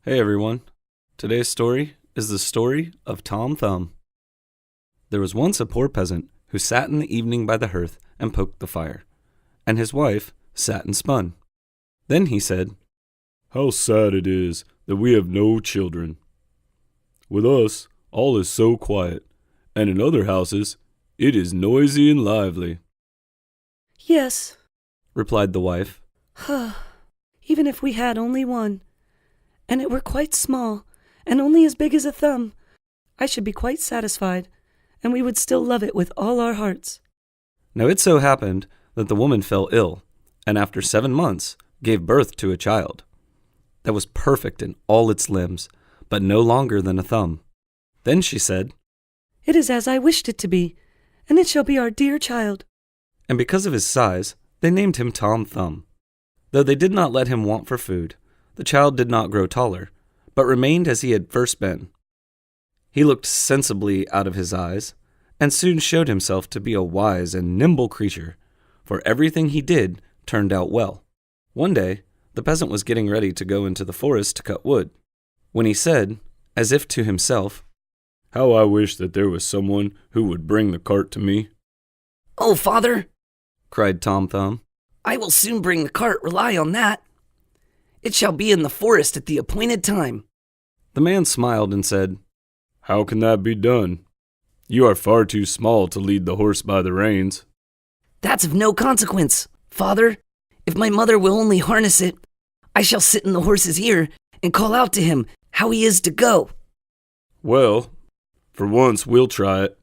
Hey everyone. Today's story is the story of Tom Thumb. There was once a poor peasant who sat in the evening by the hearth and poked the fire, and his wife sat and spun. Then he said, "How sad it is that we have no children. With us, all is so quiet, and in other houses, it is noisy and lively." "Yes," replied the wife. "Even if we had only one, and it were quite small, and only as big as a thumb, I should be quite satisfied, and we would still love it with all our hearts." Now it so happened that the woman fell ill, and after 7 months gave birth to a child that was perfect in all its limbs, but no longer than a thumb. Then she said, "It is as I wished it to be, and it shall be our dear child." and because of his size, they named him Tom Thumb. Though they did not let him want for food, the child did not grow taller, but remained as he had first been. He looked sensibly out of his eyes, and soon showed himself to be a wise and nimble creature, for everything he did turned out well. One day, the peasant was getting ready to go into the forest to cut wood, when he said, as if to himself, "How I wish that there was someone who would bring the cart to me." "Oh, father," cried Tom Thumb. "I will soon bring the cart, rely on that. It shall be in the forest at the appointed time." The man smiled and said, "How can that be done? You are far too small to lead the horse by the reins." "That's of no consequence, father. If my mother will only harness it, I shall sit in the horse's ear and call out to him how he is to go." "Well, for once we'll try it."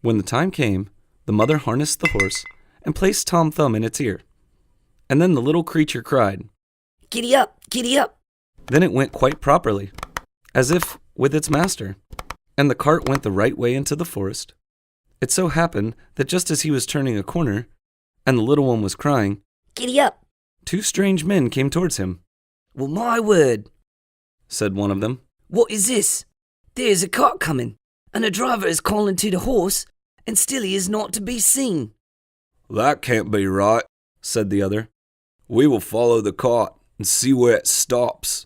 When the time came, the mother harnessed the horse and placed Tom Thumb in its ear. And then the little creature cried. "Giddy up, giddy up." Then it went quite properly, as if with its master, and the cart went the right way into the forest. It so happened that just as he was turning a corner, and the little one was crying, "Giddy up." 2 strange men came towards him. "Well, my word," said one of them. "what is this? There's a cart coming, and a driver is calling to the horse, and still he is not to be seen." "That can't be right," said the other. "We will follow the cart and see where it stops."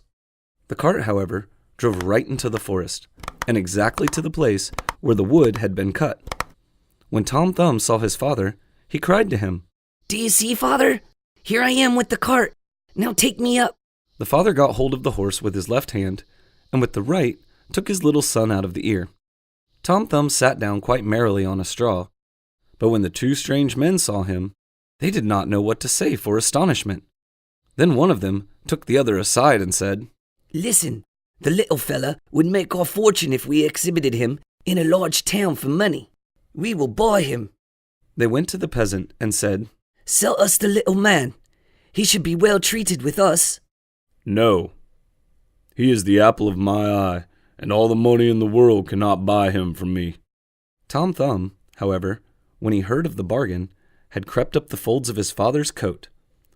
The cart, however, drove right into the forest, and exactly to the place where the wood had been cut. When Tom Thumb saw his father, he cried to him. "Do you see, father? Here I am with the cart. Now take me up." The father got hold of the horse with his left hand, and with the right took his little son out of the ear. Tom Thumb sat down quite merrily on a straw, but when the 2 strange men saw him, they did not know what to say for astonishment. Then one of them took the other aside and said, "Listen, the little fella would make our fortune if we exhibited him in a large town for money. We will buy him." They went to the peasant and said, "Sell us the little man. He should be well treated with us." "No. He is the apple of my eye, and all the money in the world cannot buy him from me." Tom Thumb, however, when he heard of the bargain, had crept up the folds of his father's coat,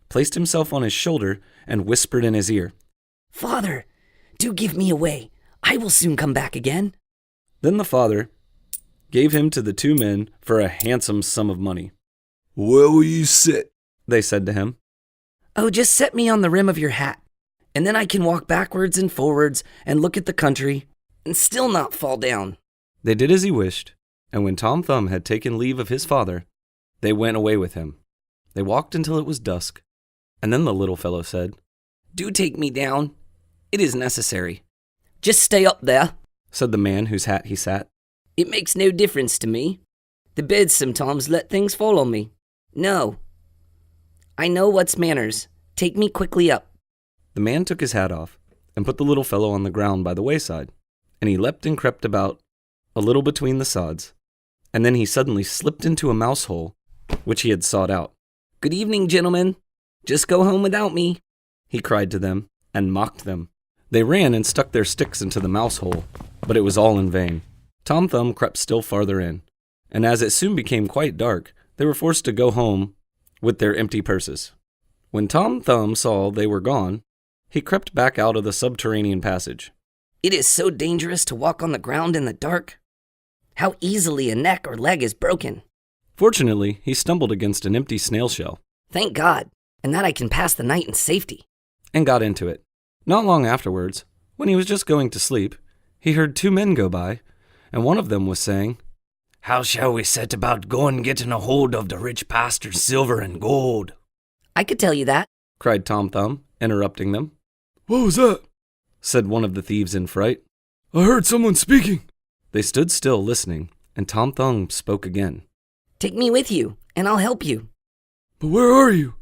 placed himself on his shoulder, and whispered in his ear, "Father, do give me away. I will soon come back again." Then the father gave him to the 2 men for a handsome sum of money. "Where will you sit?" they said to him. "Oh, just set me on the rim of your hat, and then I can walk backwards and forwards and look at the country and still not fall down." They did as he wished, and when Tom Thumb had taken leave of his father, they went away with him. They walked until it was dusk, and then the little fellow said, "Do take me down. It is necessary." "Just stay up there," said the man whose hat he sat. "It makes no difference to me. The beds sometimes let things fall on me. No. I know what's manners. Take me quickly up." The man took his hat off and put the little fellow on the ground by the wayside, and he leapt and crept about a little between the sods, and then he suddenly slipped into a mouse hole which he had sought out. "Good evening, gentlemen. Just go home without me," he cried to them, and mocked them. They ran and stuck their sticks into the mouse hole, but it was all in vain. Tom Thumb crept still farther in, and as it soon became quite dark, they were forced to go home with their empty purses. When Tom Thumb saw they were gone, he crept back out of the subterranean passage. "It is so dangerous to walk on the ground in the dark. How easily a neck or leg is broken." Fortunately, he stumbled against an empty snail shell. "Thank God, and that I can pass the night in safety." And got into it. Not long afterwards, When he was just going to sleep, he heard 2 men go by, and one of them was saying, "How shall we set about going getting a hold of the rich pastor's silver and gold?" I could tell you that. cried Tom Thumb, interrupting them. "What was that?" said one of the thieves in fright. "I heard someone speaking." They stood still listening, and Tom Thumb spoke again. Take me with you, and I'll help you. "But where are you?"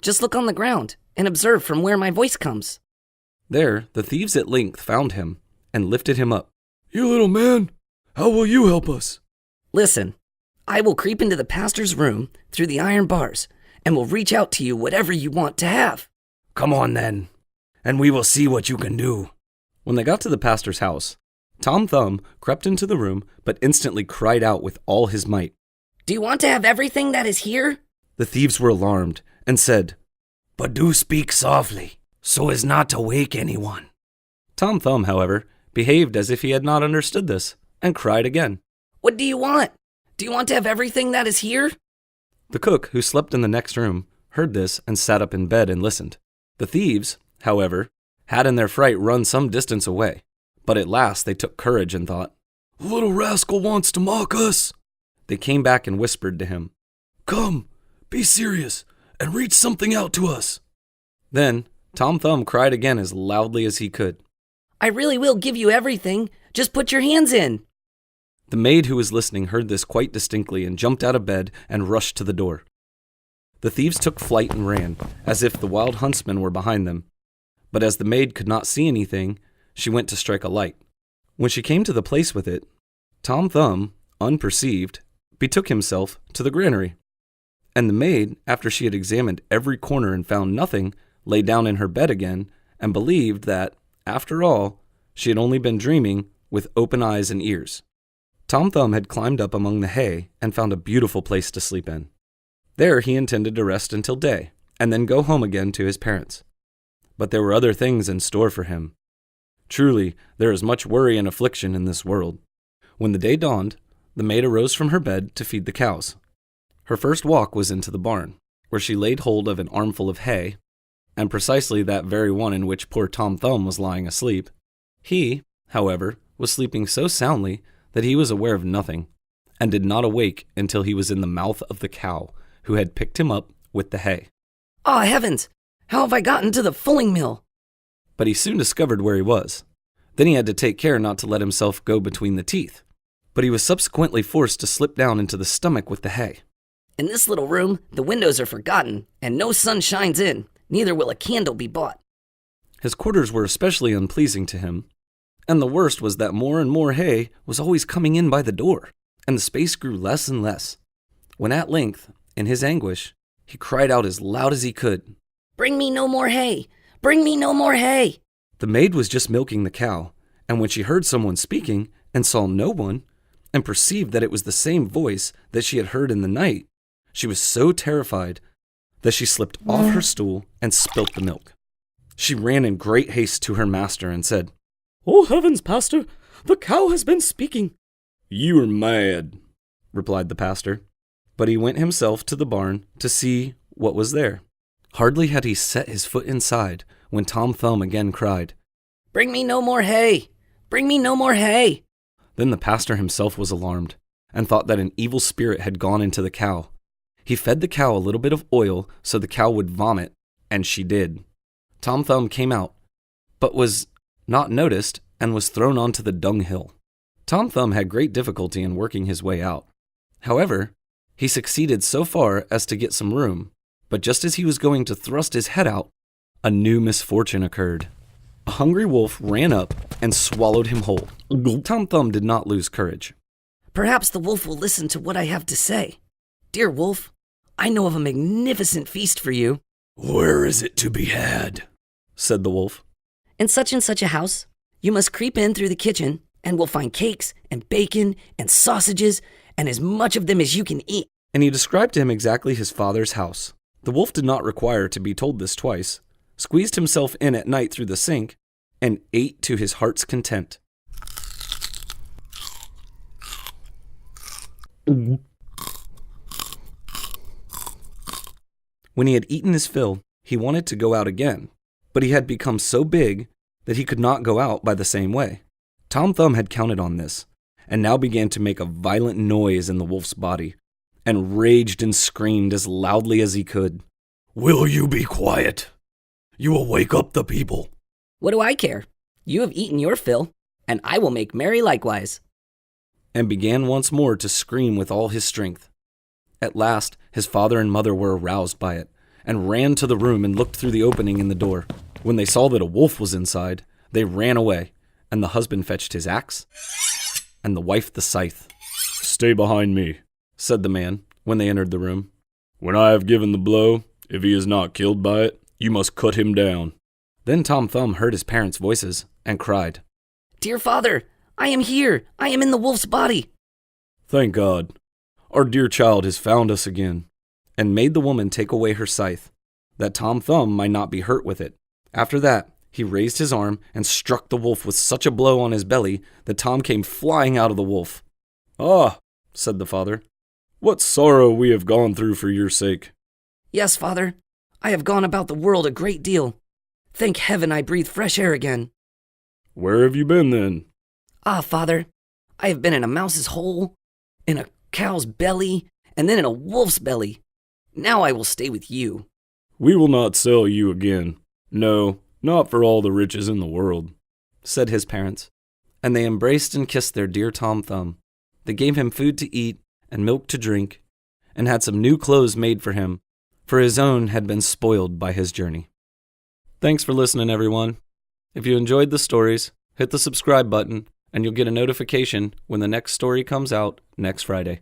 Just look on the ground and observe from where my voice comes." There, the thieves at length found him and lifted him up. "You little man, how will you help us?" Listen, I will creep into the pastor's room through the iron bars and will reach out to you whatever you want to have." "Come on then, and we will see what you can do." When they got to the pastor's house, Tom Thumb crept into the room but instantly cried out with all his might. "Do you want to have everything that is here?" The thieves were alarmed and said, "But do speak softly, so as not to wake anyone." Tom Thumb, however, behaved as if he had not understood this and cried again. "What do you want? Do you want to have everything that is here?" The cook, who slept in the next room, heard this and sat up in bed and listened. The thieves, however, had in their fright run some distance away, but at last they took courage and thought, "The little rascal wants to mock us." They came back and whispered to him, "Come, be serious, and reach something out to us." Then Tom Thumb cried again as loudly as he could. "I really will give you everything. Just put your hands in." The maid who was listening heard this quite distinctly and jumped out of bed and rushed to the door. The thieves took flight and ran, as if the wild huntsmen were behind them. But as the maid could not see anything, she went to strike a light. When she came to the place with it, Tom Thumb, unperceived, betook himself to the granary. And the maid, after she had examined every corner and found nothing, lay down in her bed again and believed that, after all, she had only been dreaming with open eyes and ears. Tom Thumb had climbed up among the hay and found a beautiful place to sleep in. There he intended to rest until day, and then go home again to his parents. But there were other things in store for him. Truly, there is much worry and affliction in this world. When the day dawned, the maid arose from her bed to feed the cows. Her first walk was into the barn, where she laid hold of an armful of hay, and precisely that very one in which poor Tom Thumb was lying asleep. He, however, was sleeping so soundly that he was aware of nothing, and did not awake until he was in the mouth of the cow, who had picked him up with the hay. "Ah, heavens! How have I gotten to the fulling mill?" But he soon discovered where he was. Then he had to take care not to let himself go between the teeth. But he was subsequently forced to slip down into the stomach with the hay. "In this little room, the windows are forgotten, and no sun shines in, neither will a candle be bought." His quarters were especially unpleasing to him, and the worst was that more and more hay was always coming in by the door, and the space grew less and less, when at length, in his anguish, he cried out as loud as he could, "Bring me no more hay! Bring me no more hay!" The maid was just milking the cow, and when she heard someone speaking and saw no one, and perceived that it was the same voice that she had heard in the night, she was so terrified that she slipped off her stool and spilt the milk. She ran in great haste to her master and said, "Oh heavens, pastor, the cow has been speaking." "You are mad," replied the pastor. But he went himself to the barn to see what was there. Hardly had he set his foot inside when Tom Thumb again cried, "Bring me no more hay! Bring me no more hay!" Then the pastor himself was alarmed, and thought that an evil spirit had gone into the cow. He fed the cow a little bit of oil so the cow would vomit, and she did. Tom Thumb came out, but was not noticed and was thrown onto the dunghill. Tom Thumb had great difficulty in working his way out. However, he succeeded so far as to get some room, but just as he was going to thrust his head out, a new misfortune occurred. A hungry wolf ran up and swallowed him whole. Tom Thumb did not lose courage. "Perhaps the wolf will listen to what I have to say. Dear wolf, I know of a magnificent feast for you." "Where is it to be had?" said the wolf. "In such and such a house. You must creep in through the kitchen, and we'll find cakes and bacon and sausages and as much of them as you can eat." And he described to him exactly his father's house. The wolf did not require to be told this twice, squeezed himself in at night through the sink, and ate to his heart's content. When he had eaten his fill, he wanted to go out again, but he had become so big that he could not go out by the same way. Tom Thumb had counted on this, and now began to make a violent noise in the wolf's body, and raged and screamed as loudly as he could. Will you be quiet? You will wake up the people. What do I care? You have eaten your fill, and I will make merry likewise. And began once more to scream with all his strength. At last, his father and mother were aroused by it, and ran to the room and looked through the opening in the door. When they saw that a wolf was inside, they ran away, and the husband fetched his axe, and the wife the scythe. Stay behind me, Said the man, when they entered the room. when I have given the blow. If he is not killed by it, you must cut him down. Then Tom Thumb heard his parents' voices, and cried, Dear father, I am here. I am in the wolf's body. Thank God. Our dear child has found us again. and made the woman take away her scythe, that Tom Thumb might not be hurt with it. After that, he raised his arm and struck the wolf with such a blow on his belly that Tom came flying out of the wolf. Ah, said the father, what sorrow we have gone through for your sake. Yes, father, I have gone about the world a great deal. Thank heaven I breathe fresh air again. Where have you been then? Ah, father, I have been in a mouse's hole, in a cow's belly, and then in a wolf's belly. Now I will stay with you. We will not sell you again. No, not for all the riches in the world, said his parents, and they embraced and kissed their dear Tom Thumb. They gave him food to eat and milk to drink, and had some new clothes made for him, for his own had been spoiled by his journey. Thanks for listening, everyone. If you enjoyed the stories, hit the subscribe button, and you'll get a notification when the next story comes out next Friday.